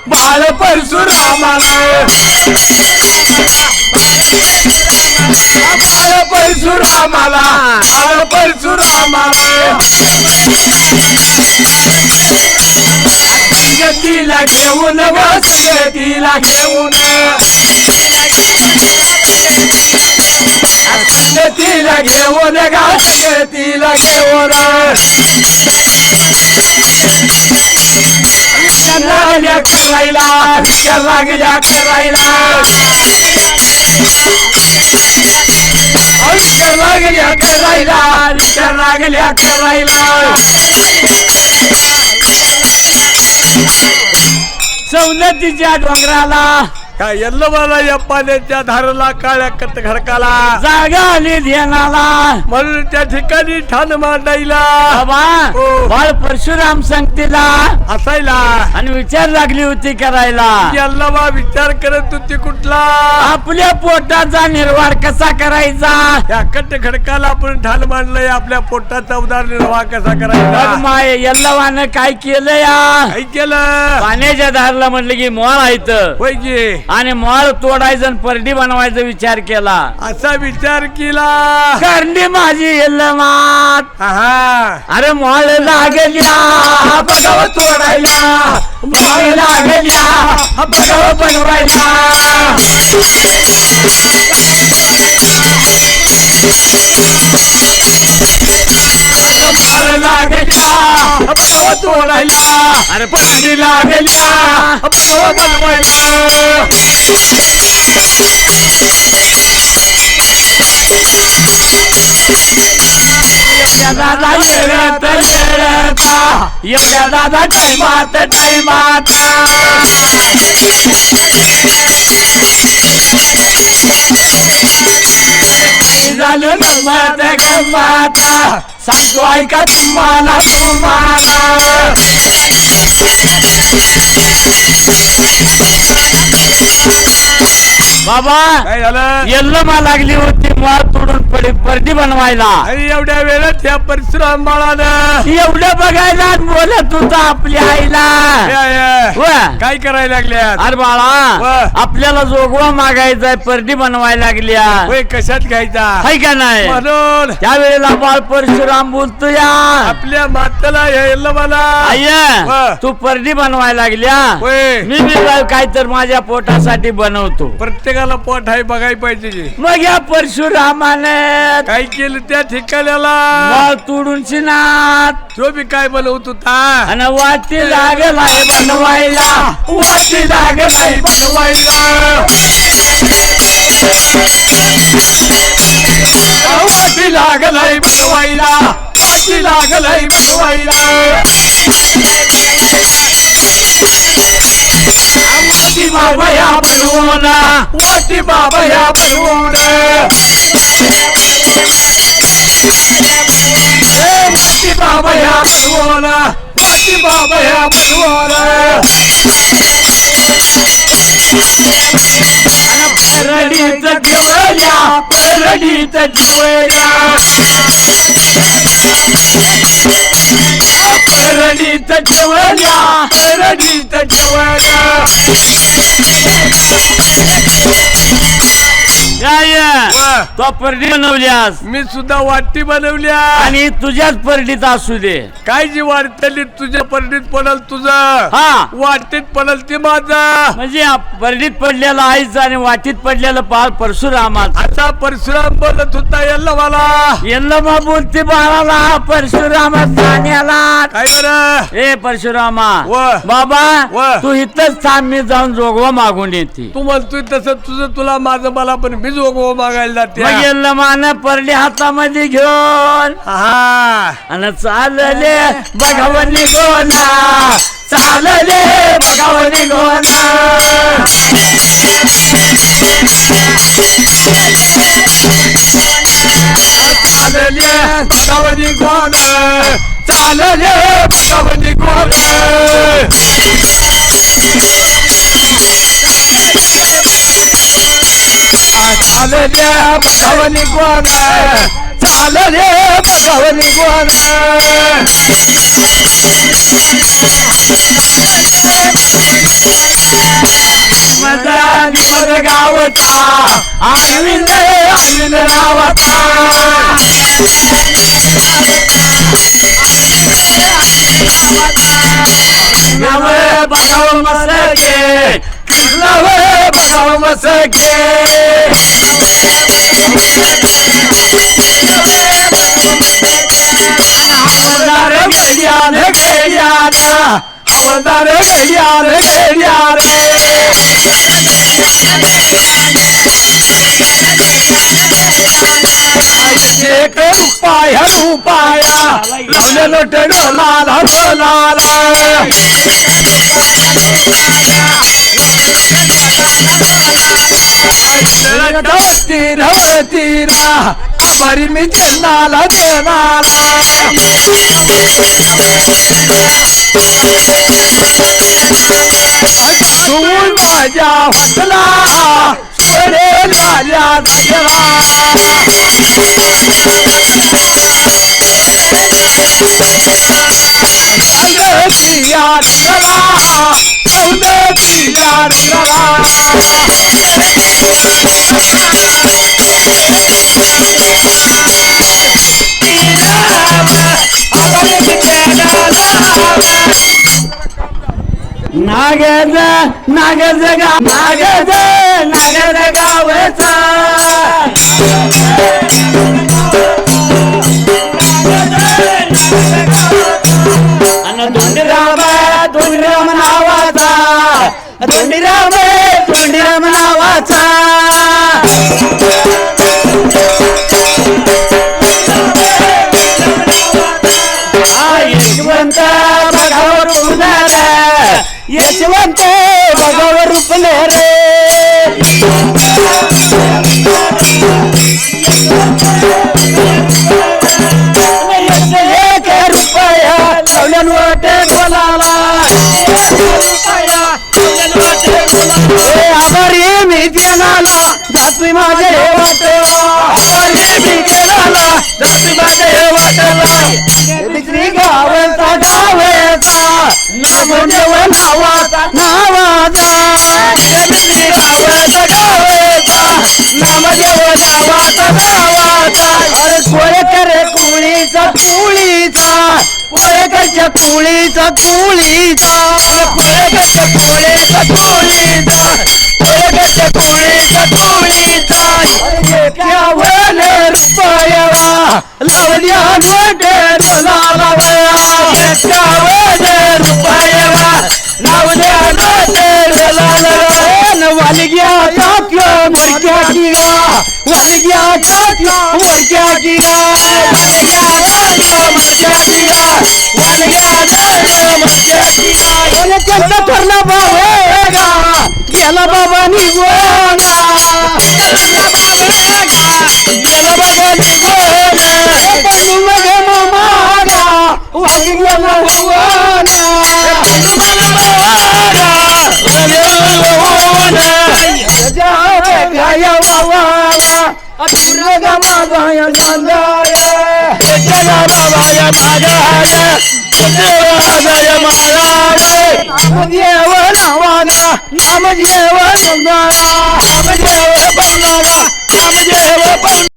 बाळ परशुरामाला बाळ परशुरामाला बाळ परशुरामाला संगतीला घेऊन व संगतीला घेऊन संगतीला घेऊन गा संगतीला घेऊन लागल्या करायला लागल्या करायला लागल्या करायला लागल्या करायला सवलतीच्या डोंगराला काय यल्लमाला या पाण्याच्या धारला काळ्या कत घडकाला जागा आली ध्यानाला म्हणून त्या ठिकाणी ठाण मांडायला बाबा बाळ परशुराम संगतीला असायला आणि विचार लागली होती करायला यल्लमा विचार करत होती कुठला आपल्या पोटाचा निर्वाह कसा करायचा या कट खडकाला आपण ठाण मांडलंय आपल्या पोटाचा उदरनिर्वाह कसा करायचा माय यल्लवानं काय केलं या काय केलं पाण्याच्या धारला म्हणलं की मॉळ आहेत होय की आणि मॉळ तोडायचं आणि परडी बनवायचा विचार केला असा विचार केला करणी माझी यल्लमात हा अरे मॉळ लागल्या बघाव तोडायला मॉळ लागल्या बघाव बनवायला लागल्या बघाव तोडायला अरे परडी लागल्या बघाव बनवायला दादा एवढ्या दादा टाइमात टाइमात झालं गंमत गंमत सांगतो ऐका तुम्हाला तुम्हाला बाबा काय झालं यल्लमा लागली होती मॉळ तोडून परडी बनवायला आणि एवढ्या वेळात या परशुराम बाळानं एवढं बघायला बोलत होता आपल्या आईला काय करायला लागल्यात अरे बाळा आपल्याला जोगवा मागायचाय परडी बनवायला लागल्या होय कशात घ्यायचा हाय का नाही म्हणून त्यावेळेला बाळ परशुराम बोलतो या आपल्या माताला यायला मला आय तू परडी बनवायला लागल्या होय मी काय तर माझ्या पोटासाठी बनवतो प्रत्येकाला पोट आहे बघायला पाहिजे की. मग या परशुरामाने काय केलं त्या ठिकाण्याला मॉळ तोडून शिनात तो बी काय बनवत होता आणि वाटी लागलाय बनवायला वाटी लागलाय बनवायला वाटी लागलाय बनवायला वाटी लागलाय बनवायला वाटी बाबा या बनवून वाटी बाबा या बनवून वाटी बाबा या बनवून वाटी बाबा या बनवून परडीत ठेवल्या परडीत ठेवल्या परडीत ठेवल्या परडीत ठेवल्या तो परडी बनवल्यास मी सुद्धा वाटी बनवल्या आणि तुझ्याच परडीत असू दे काय जी वाटली तुझ्या परडीत पडल तुझं हा वाटीत पडल ते माझं म्हणजे परडीत पडलेला आईच आणि वाटीत पडलेलं बाळ परशुरामात असा परशुराम बोलत होता याला मला यल्लमा बोलते बाळाला परशुरामा पाण्याला काय बरं ए परशुरामा व बाबा तू इथंच थांब मी जाऊन जोगवा मागून येते तू म्हणतोय तसं तुझं तुला माझं मला पण मी जोगवा मागायला जाते मग यल्लमान परडी हातामध्ये घेऊन हा आणि चालले बघावनी गोना चालले बघावनी गोना चालले बघावनी गोना चालले बघावनी गोना चालले बघावनी गोना चालले बघावनी गोना गावचा अरविंद अरविंद नावाचा नवे बघाव मसके कृष्ण वे बघाव मसके हवलदार गडियान गडियान हवलदार गडियान गडियान एक रुपया रुपया लावले लोट डोलाला डोलाला तीरा तीरा बरी मी चेन्नाला चेन्नाला तू माझ्या वाटला सोडे माझ्या दाखला दिया रंगला सौदे दिया रंगला नागज नागज गा नागज नागज गावचा अन धोंडीराम नावाचा धोंडीराम नावाचा यशवंत बघावर पुनर यशवंत बघावर पुनर एक रुपया लावल्यान वाटे बोलाला आभारी मी देणाला जाती माझे वाटला आभारी मी देणाला जाती माझे वाटला दुसरी गावचा गावचा नाम देव नावाचा नावाचा दुसरी गावचा गावचा नाम देव नावाचा नावाचा अरे कोळे करे कुळीचा कुळीचा कोळेकरच्या कुळीचा कुळीचा कोळेकरच्या कुळीचा कुळीचा कोळेकरच्या कुळीचा कुळीचा एकावन्न रुपयाला लावल्या नोटे डोलाला एकावन्न रुपयाला लावल्या नोटे डोलाला वालग्या टाक्या मोरक्या किगा वालग्या टाक्या मोरक्या किगा वालग्या टाक्या मोरक्या किगा वालग्या टाक्या मोरक्या किगा ओले त्यांचा ठरला बाबा गेला बाबा निघोना गेला बाबा निघोना बनू मग मामागा वालग्या निघोना गाया वावाला अधुरगा मागाया गांधाया जगा बाबाया मागाया गाया मागाया नाम देव नावाना नाम देव बंगाला नाम देव बंगाला नाम देव